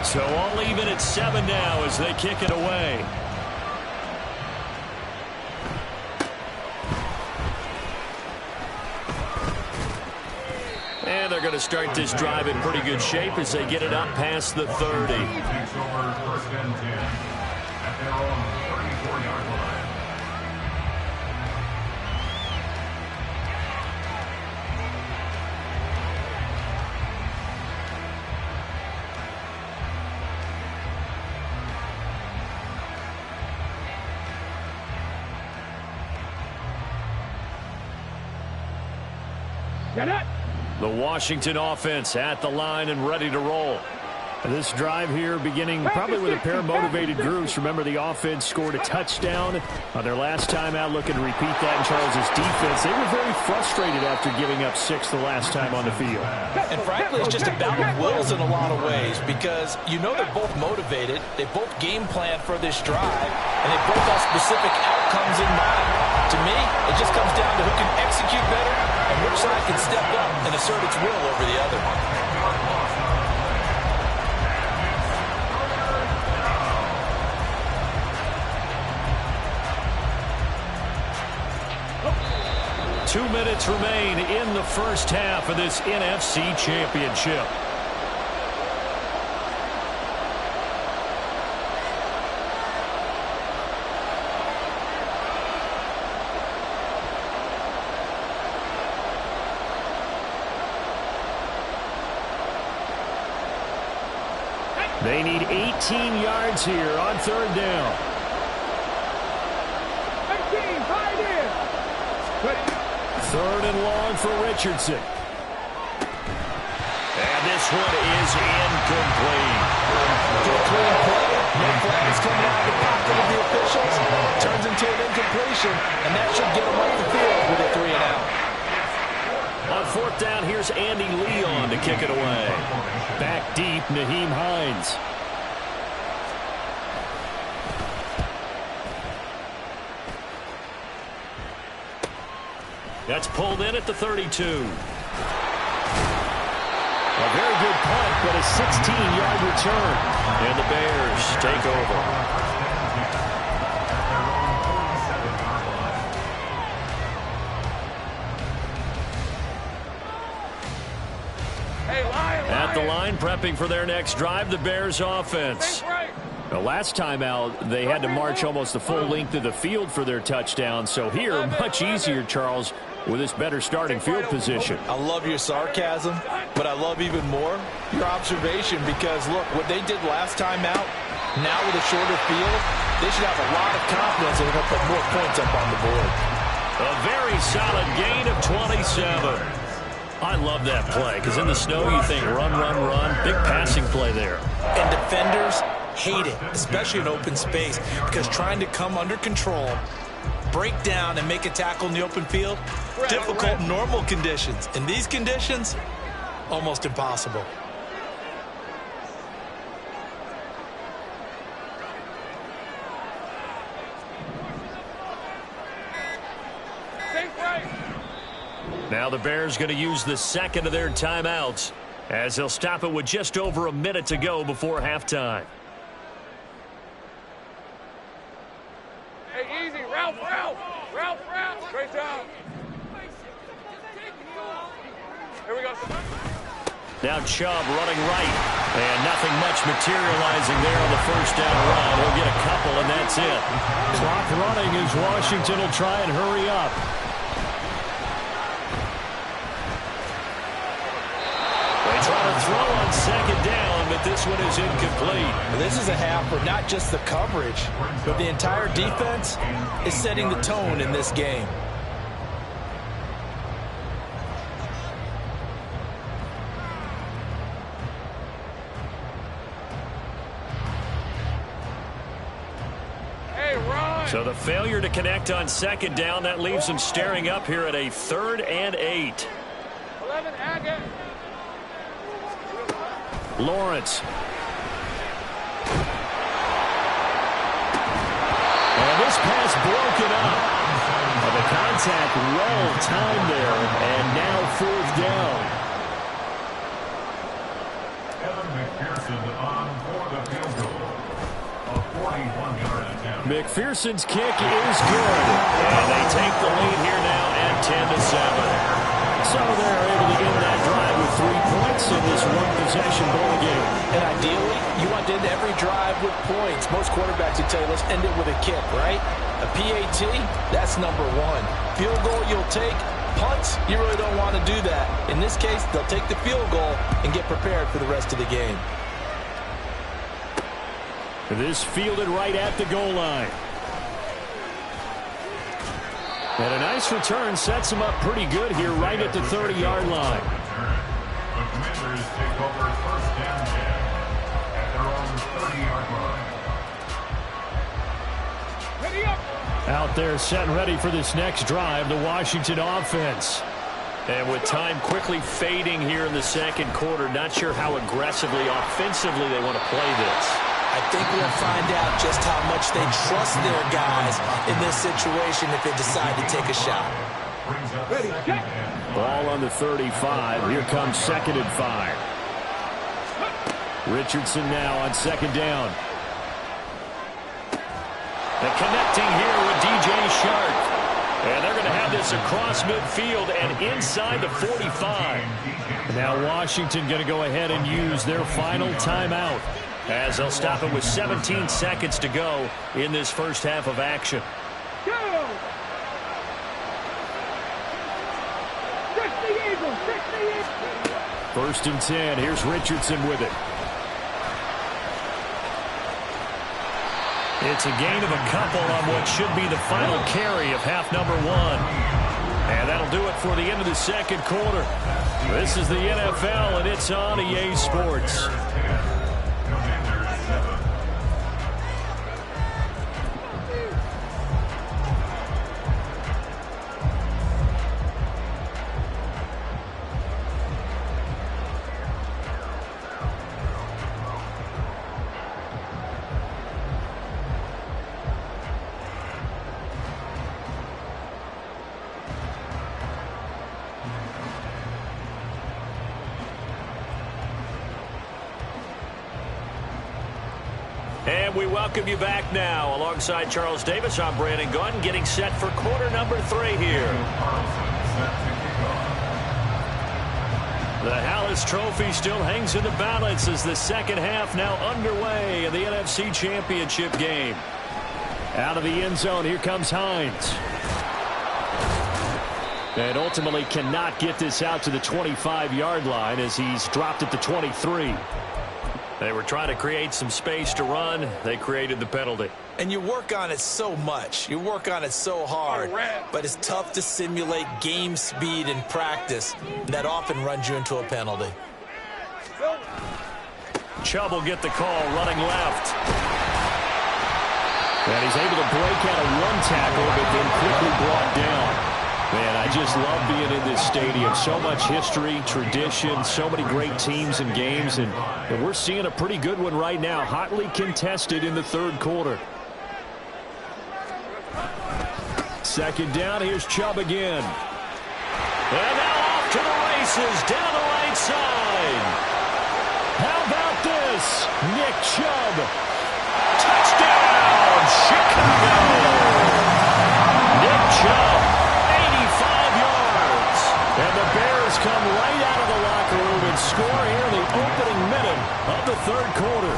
So all even at 7 now as they kick it away. And they're going to start this drive in pretty good shape as they get it up past the 30. The Washington offense at the line and ready to roll. This drive here beginning probably with a pair of motivated groups. Remember, the offense scored a touchdown on their last time out, looking to repeat that in Charles' defense. They were very frustrated after giving up 6 the last time on the field. And frankly, it's just a battle of wills in a lot of ways because you know they're both motivated. They both game plan for this drive, and they both have specific outcomes in mind. To me, it just comes down to who can execute better and which side can step up and assert its will over the other. 2 minutes remain in the first half of this NFC Championship. They need 18 yards here on 3rd down. 18, tied in. 3rd and long for Richardson. And this one is incomplete. Good clean play. No flags coming out of the pocket of the officials. Turns into an incompletion, and that should get them off the field with a 3 and out. On 4th down, here's Andy Leon to kick it away. Back deep, Nyheim Hines. That's pulled in at the 32. A very good punt, but a 16-yard return. And the Bears take over. At the line, prepping for their next drive, the Bears offense. The last time out, they had to march almost the full length of the field for their touchdown. So here, much easier, Charles, with this better starting field position. I love your sarcasm, but I love even more your observation because, look, what they did last time out, now with a shorter field, they should have a lot of confidence that they're going to put more points up on the board. A very solid gain of 27. I love that play because in the snow you think run, run, run. Big passing play there. And defenders hate it, especially in open space, because trying to come under control, break down, and make a tackle in the open field, difficult in normal conditions. In these conditions, almost impossible. Now the Bears going to use the second of their timeouts as they'll stop it with just over a minute to go before halftime. Hey, easy. Ralph. Great job. Here we go. Now Chubb running right. And nothing much materializing there on the first down run. He'll get a couple, and that's it. Clock running as Washington will try and hurry up. They try to throw on 2nd down, but this one is incomplete. This is a half where not just the coverage, but the entire defense is setting the tone in this game. So the failure to connect on 2nd down, that leaves them staring up here at a 3rd and 8. 11, Agate. Lawrence. And this pass broken up. And the contact well timed there. And now 4th down. McPherson's kick is good. And they take the lead here now at 10-7. So they're able to end that drive with 3 points in this one-possession ball game. And ideally, you want to end every drive with points. Most quarterbacks would tell you, let's end it with a kick, right? A PAT, that's number one. Field goal you'll take. Punts, you really don't want to do that. In this case, they'll take the field goal and get prepared for the rest of the game. This fielded right at the goal line. And a nice return sets them up pretty good here right at the 30-yard line. The Commanders take over first down 10 at their own 30-yard line. Ready up. Out there set and ready for this next drive, the Washington offense. And with time quickly fading here in the second quarter, not sure how aggressively, offensively they want to play this. I think we'll find out just how much they trust their guys in this situation if they decide to take a shot. Ready, check. Ball on the 35. Here comes 2nd and 5. Richardson now on 2nd down. The connecting here with DJ Shark. And they're going to have this across midfield and inside the 45. Now Washington going to go ahead and use their final timeout, as they'll stop it with 17 seconds to go in this first half of action. Go. Fix the Eagles. Fix the Eagles. 1st and 10. Here's Richardson with it. It's a gain of a couple on what should be the final carry of half number 1. And that'll do it for the end of the second quarter. This is the NFL, and it's on EA Sports. And we welcome you back now. Alongside Charles Davis, I'm Brandon Gunn, getting set for quarter number 3 here. The Hallis Trophy still hangs in the balance as the second half now underway in the NFC Championship game. Out of the end zone, here comes Hines. And ultimately cannot get this out to the 25-yard line as he's dropped at the 23. They were trying to create some space to run. They created the penalty. And you work on it so much. You work on it so hard. But it's tough to simulate game speed in practice. That often runs you into a penalty. Chubb will get the call running left. And he's able to break out of one tackle, but then quickly brought down. Man, I just love being in this stadium. So much history, tradition, so many great teams and games, and we're seeing a pretty good one right now, hotly contested in the third quarter. 2nd down, here's Chubb again. And now off to the races, down the right side. How about this? Nick Chubb. Touchdown, Chicago. Nick Chubb. And the Bears come right out of the locker room and score here in the opening minute of the third quarter.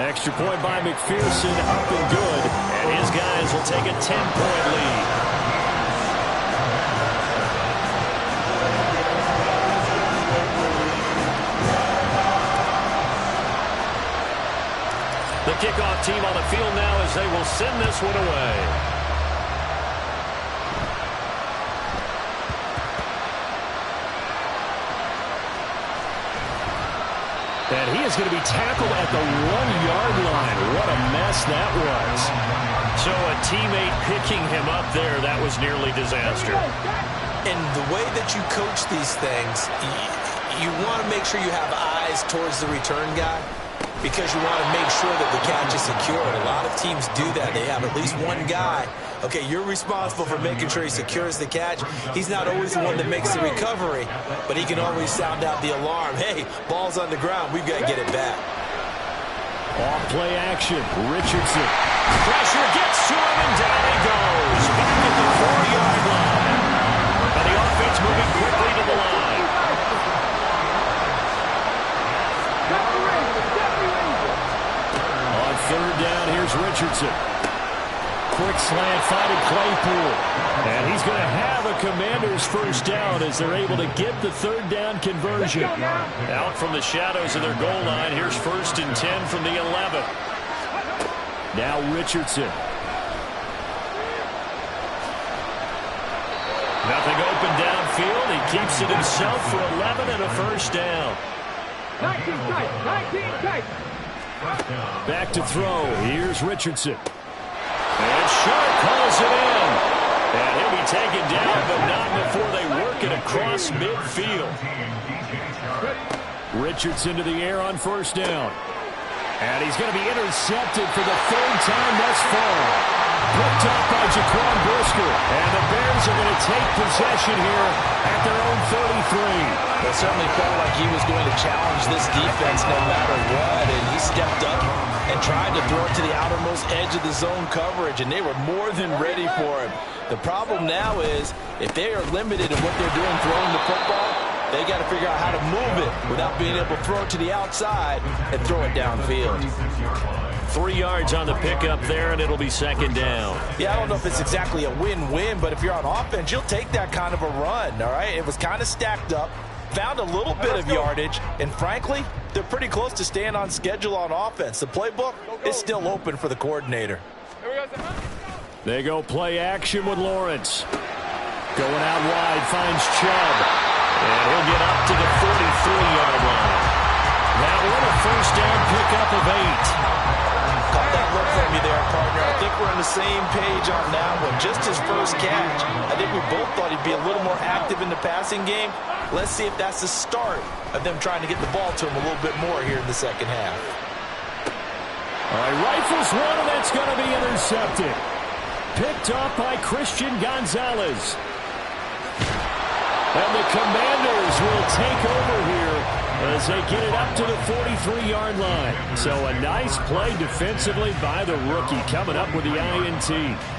Extra point by McPherson, up and good. And his guys will take a 10-point lead. The kickoff team on the field now as they will send this one away. And he is going to be tackled at the 1-yard line. What a mess that was. So a teammate picking him up there, that was nearly disaster. And the way that you coach these things, you want to make sure you have eyes towards the return guy because you want to make sure that the catch is secured. A lot of teams do that. They have at least one guy Okay, you're responsible for making sure he secures the catch. He's not always the one that makes the recovery, but he can always sound out the alarm. Hey, ball's on the ground. We've got to get it back. Off play action. Richardson. Pressure gets to him, and down he goes. Back at the 4-yard line. And the offense moving quickly to the line. On third down, here's Richardson. Quick slant, finding Claypool. And he's going to have a Commanders first down as they're able to get the third down conversion. Out from the shadows of their goal line, here's 1st and 10 from the 11. Now Richardson. Nothing open downfield. He keeps it himself for 11 and a first down. 19 tight. Back to throw. Here's Richardson. And Sharp calls it in. And he'll be taken down, but not before they work it across midfield. Richardson to the air on first down. And he's going to be intercepted for the 3rd time thus far. Picked up by Jaquan Brisker. And the Bears are going to take possession here at their own 33. It certainly felt like he was going to challenge this defense no matter what, and he stepped up and tried to throw it to the outermost edge of the zone coverage, and they were more than ready for him. The problem now is if they are limited in what they're doing throwing the football, they got to figure out how to move it without being able to throw it to the outside and throw it downfield. 3 yards on the pickup there, and it'll be 2nd down. Yeah, I don't know if it's exactly a win-win, but if you're on offense, you'll take that kind of a run, all right? It was kind of stacked up, found a little bit of yardage, and frankly, they're pretty close to staying on schedule on offense. The playbook is still open for the coordinator. They go play action with Lawrence. Going out wide, finds Chubb. And he'll get up to the 43-yard line. That one a first down pickup of 8. Caught that look from you there, partner. I think we're on the same page on that one. Just his first catch. I think we both thought he'd be a little more active in the passing game. Let's see if that's the start of them trying to get the ball to him a little bit more here in the second half. All right, rifles one, and that's going to be intercepted. Picked up by Christian Gonzalez. And the Commanders will take over here as they get it up to the 43-yard line. So a nice play defensively by the rookie, coming up with the INT.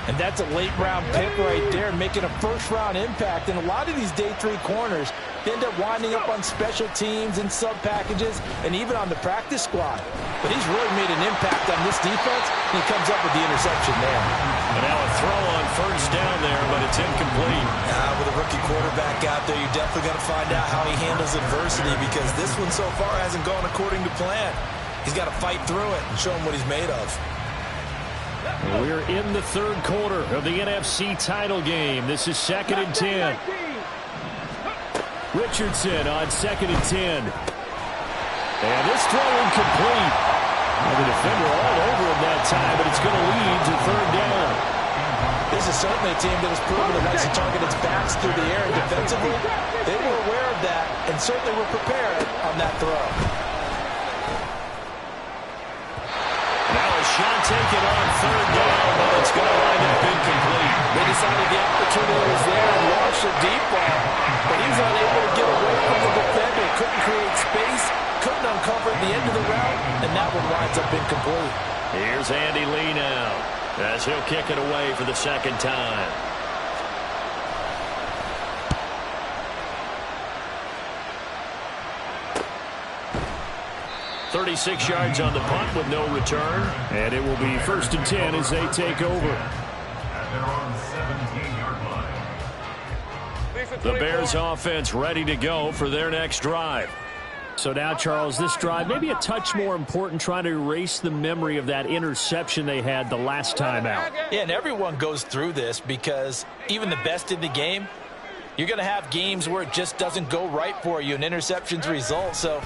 And that's a late-round pick right there, making a first-round impact. And a lot of these day 3 corners end up winding up on special teams and sub-packages and even on the practice squad. But he's really made an impact on this defense, and he comes up with the interception there. And now a throw on first down there, but it's incomplete. With a rookie quarterback out there, you definitely got to find out how he handles adversity, because this one so far hasn't gone according to plan. He's got to fight through it and show him what he's made of. We're in the 3rd quarter of the NFC title game. This is 2nd and 10. Richardson on 2nd and 10. And this throw incomplete. And the defender all over him that time, but it's going to lead to 3rd down. This is certainly a team that has proven it likes to target its backs through the air and defensively. They were aware of that and certainly were prepared on that throw. Now a shot taken on 3rd down, but it's going to wind up incomplete. They decided the opportunity was there and launched a deep ball, but he was unable to get away from the defender. Couldn't create space, couldn't uncover at the end of the route, and that one winds up incomplete. Here's Andy Lee now, as he'll kick it away for the 2nd time. .36 yards on the punt with no return. And it will be 1st and 10 as they take over. At their own 17-yard line. The Bears offense ready to go for their next drive. So now, Charles, this drive maybe a touch more important, trying to erase the memory of that interception they had the last time out. Yeah, and everyone goes through this, because even the best in the game, you're going to have games where it just doesn't go right for you and interceptions result. So,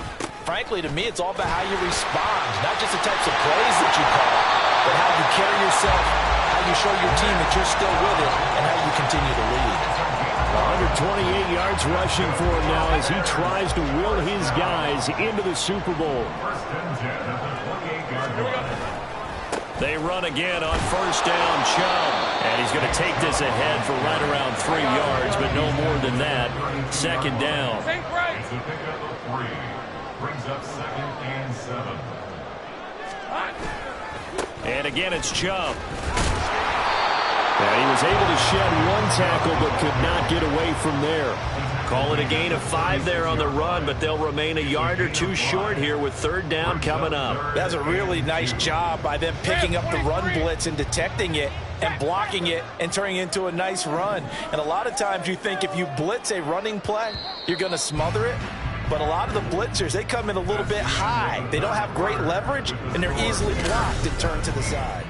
frankly, to me, it's all about how you respond, not just the types of plays that you call, but how you carry yourself, how you show your team that you're still with it, and how you continue to lead. 128 yards rushing for him now as he tries to will his guys into the Super Bowl. They run again on first down, Chubb. And he's going to take this ahead for right around 3 yards, but no more than that. Second down. As we pick up the 3, brings up 2nd and 7. And again, it's Chubb. And he was able to shed 1 tackle, but could not get away from there. Call it a gain of 5 there on the run, but they'll remain a yard or 2 short here with third down coming up. That's a really nice job by them picking up the run blitz and detecting it and blocking it and turning it into a nice run. And a lot of times you think if you blitz a running play, you're going to smother it. But a lot of the blitzers, they come in a little bit high. They don't have great leverage, and they're easily blocked and turned to the side.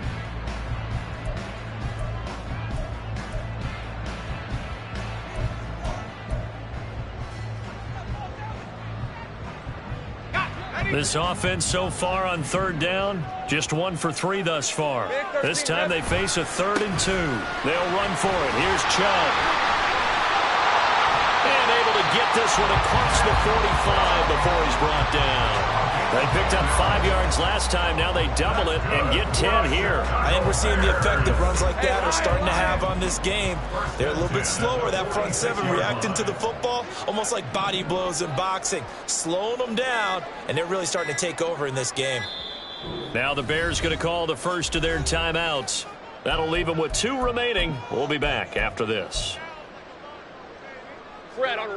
This offense so far on third down, just 1 for 3 thus far. This time they face a 3rd and 2. They'll run for it. Here's Chubb. And able to get this one across the 45 before he's brought down. They picked up 5 yards last time. Now they double it and get 10 here. I think we're seeing the effect that runs like that are starting to have on this game. They're a little bit slower, that front 7, reacting to the football, almost like body blows in boxing, slowing them down, and they're really starting to take over in this game. Now the Bears going to call the first of their timeouts. That'll leave them with 2 remaining. We'll be back after this.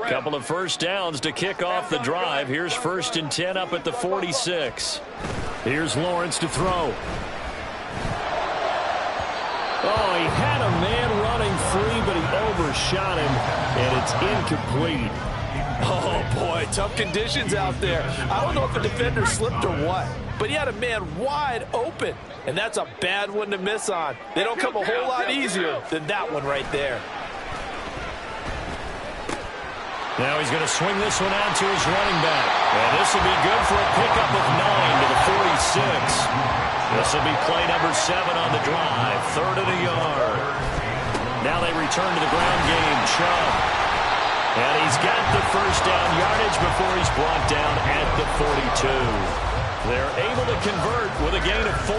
Couple of first downs to kick off the drive. Here's 1st and 10 up at the 46. Here's Lawrence to throw. Oh, he had a man running free, but he overshot him, and it's incomplete. Oh, boy, tough conditions out there. I don't know if a defender slipped or what, but he had a man wide open, and that's a bad one to miss on. They don't come a whole lot easier than that one right there. Now he's going to swing this one out to his running back. And this will be good for a pickup of 9 to the 46. This will be play number 7 on the drive. 3rd and a yard. Now they return to the ground game. Chubb. And he's got the first down yardage before he's brought down at the 42. They're able to convert with a gain of 4.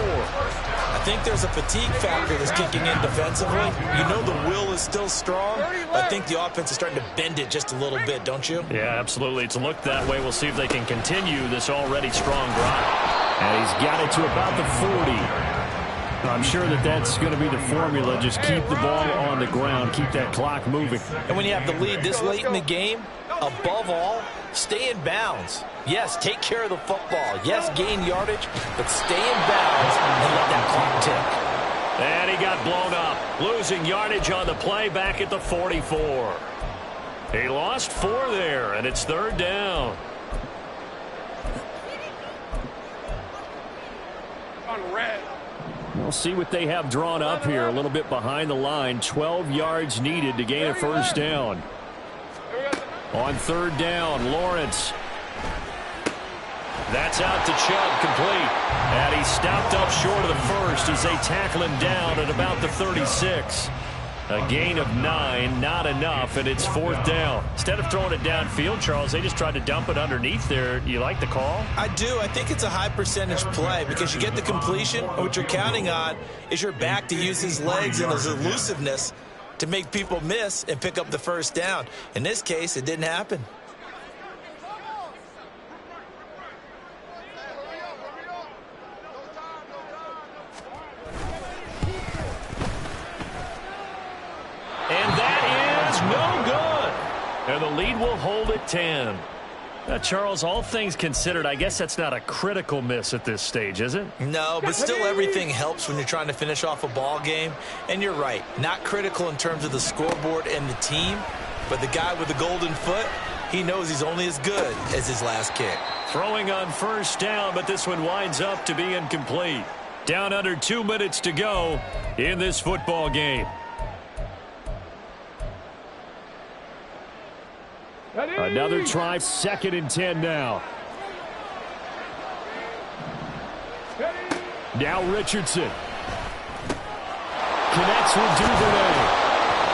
I think there's a fatigue factor that's kicking in defensively. You know the will is still strong. I think the offense is starting to bend it just a little bit, don't you? Yeah, absolutely. It's looked that way. We'll see if they can continue this already strong drive. And he's got it to about the 40. I'm sure that that's going to be the formula. Just keep the ball on the ground. Keep that clock moving. And when you have the lead this late in the game, above all, stay in bounds. Yes, take care of the football. Yes, gain yardage, but stay in bounds and let that clock tick. And he got blown up. Losing yardage on the play back at the 44. He lost 4 there, and it's 3rd down. We'll see what they have drawn up here. A little bit behind the line. 12 yards needed to gain a first down. On 3rd down, Lawrence. That's out to Chubb, complete. And he stopped up short of the first as they tackle him down at about the 36. A gain of 9, not enough, and it's 4th down. Instead of throwing it downfield, Charles, they just tried to dump it underneath there. You like the call? I do. I think it's a high percentage play because you get the completion, and what you're counting on is your back to use his legs and his elusiveness to make people miss and pick up the first down. In this case, it didn't happen. And that is no good. And the lead will hold at 10. Now, Charles, all things considered, I guess that's not a critical miss at this stage, is it? No, but still everything helps when you're trying to finish off a ball game. And you're right, not critical in terms of the scoreboard and the team, but the guy with the golden foot, he knows he's only as good as his last kick. Throwing on first down, but this one winds up to be incomplete. Down under 2 minutes to go in this football game. Another try, 2nd and 10 now. Now Richardson. Connects with Duvernay.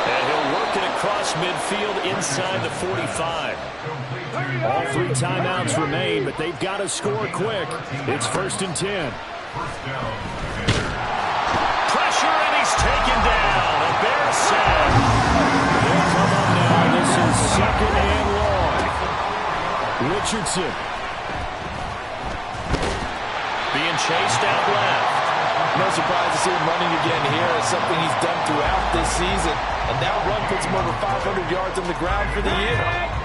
And he'll work it across midfield inside the 45. All 3 timeouts remain, but they've got to score quick. It's 1st and 10. First down, Commanders. Pressure, and he's taken down. A Bears sack. They'll come up now. This is second and long. Richardson being chased out left. No surprise to see him running again here. It's something he's done throughout this season. And that run puts him over 500 yards on the ground for the year.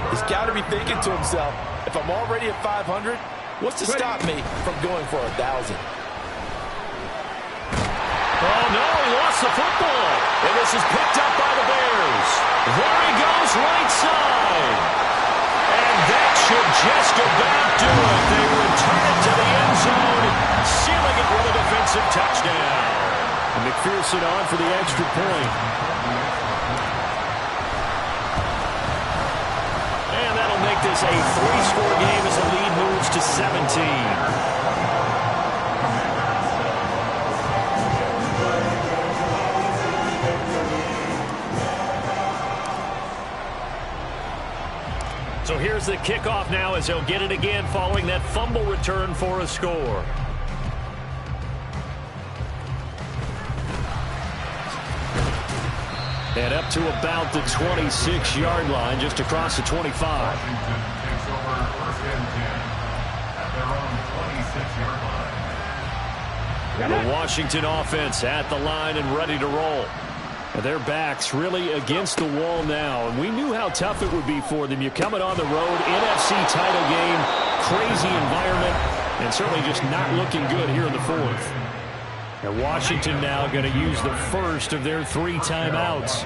He's got to be thinking to himself, if I'm already at 500, what's to stop me from going for 1,000? Oh, no, he lost the football. And this is picked up by the Bears. There he goes, right side. And that should just about do it. They return it to the end zone, sealing it with a defensive touchdown. And McPherson on for the extra point. And that'll make this a 3-score game as the lead moves to 17. So here's the kickoff now as he'll get it again following that fumble return for a score. And up to about the 26-yard line, just across the 25. Washington takes over first and 10 at their own 26-yard line. The Washington offense at the line and ready to roll. Their backs really against the wall now, and we knew how tough it would be for them. You're coming on the road, NFC title game, crazy environment, and certainly just not looking good here in the fourth. And Washington now going to use the first of their 3 timeouts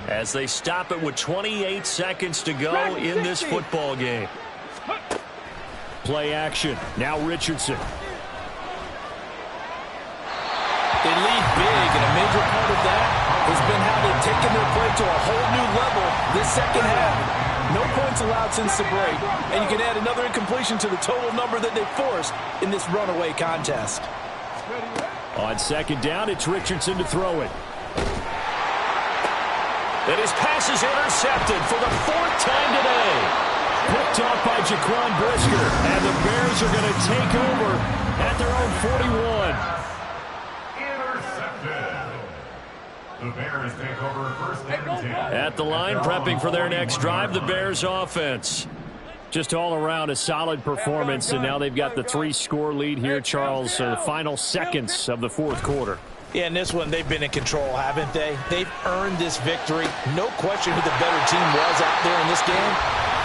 as they stop it with 28 seconds to go in this football game. Play action. Now Richardson. They lead big, and a major part of that has been how they've taken their play to a whole new level this second half. No points allowed since the break, and you can add another incompletion to the total number that they forced in this runaway contest. On second down, it's Richardson to throw it. And his pass is intercepted for the 4th time today. Picked off by Jaquan Brisker, and the Bears are going to take over at their own 41. The Bears take over first and 10. At the line, prepping for their next drive, the Bears offense. Just all around a solid performance, and now they've got the 3-score lead here, Charles, the final seconds of the fourth quarter. Yeah, in this one, they've been in control, haven't they? They've earned this victory. No question who the better team was out there in this game.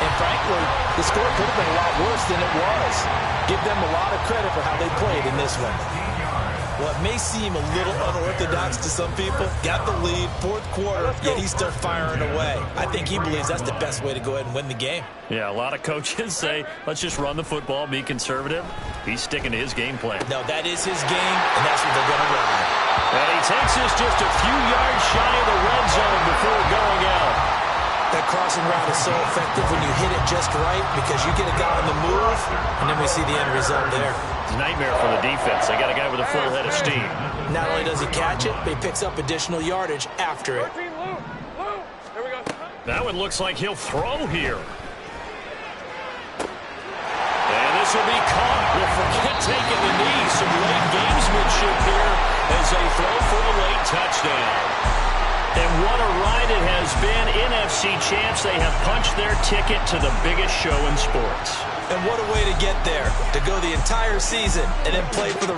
And frankly, the score could have been a lot worse than it was. Give them a lot of credit for how they played in this one. Well, it may seem a little unorthodox to some people. Got the lead, fourth quarter, yet he's still firing away. I think he believes that's the best way to go ahead and win the game. Yeah, a lot of coaches say, let's just run the football, be conservative. He's sticking to his game plan. No, that is his game, and that's what they're going to run. And he takes us just a few yards shy of the red zone before going out. That crossing route is so effective when you hit it just right because you get a guy on the move, and then we see the end result there. It's a nightmare for the defense. They got a guy with a full head of steam. Not only does he catch it, but he picks up additional yardage after it. That one looks like he'll throw here. And this will be caught. We'll forget taking the knee. Some late gamesmanship here as they throw for a late touchdown. And what a ride it has been. NFC champs, they have punched their ticket to the biggest show in sports. And what a way to get there, to go the entire season and then play for the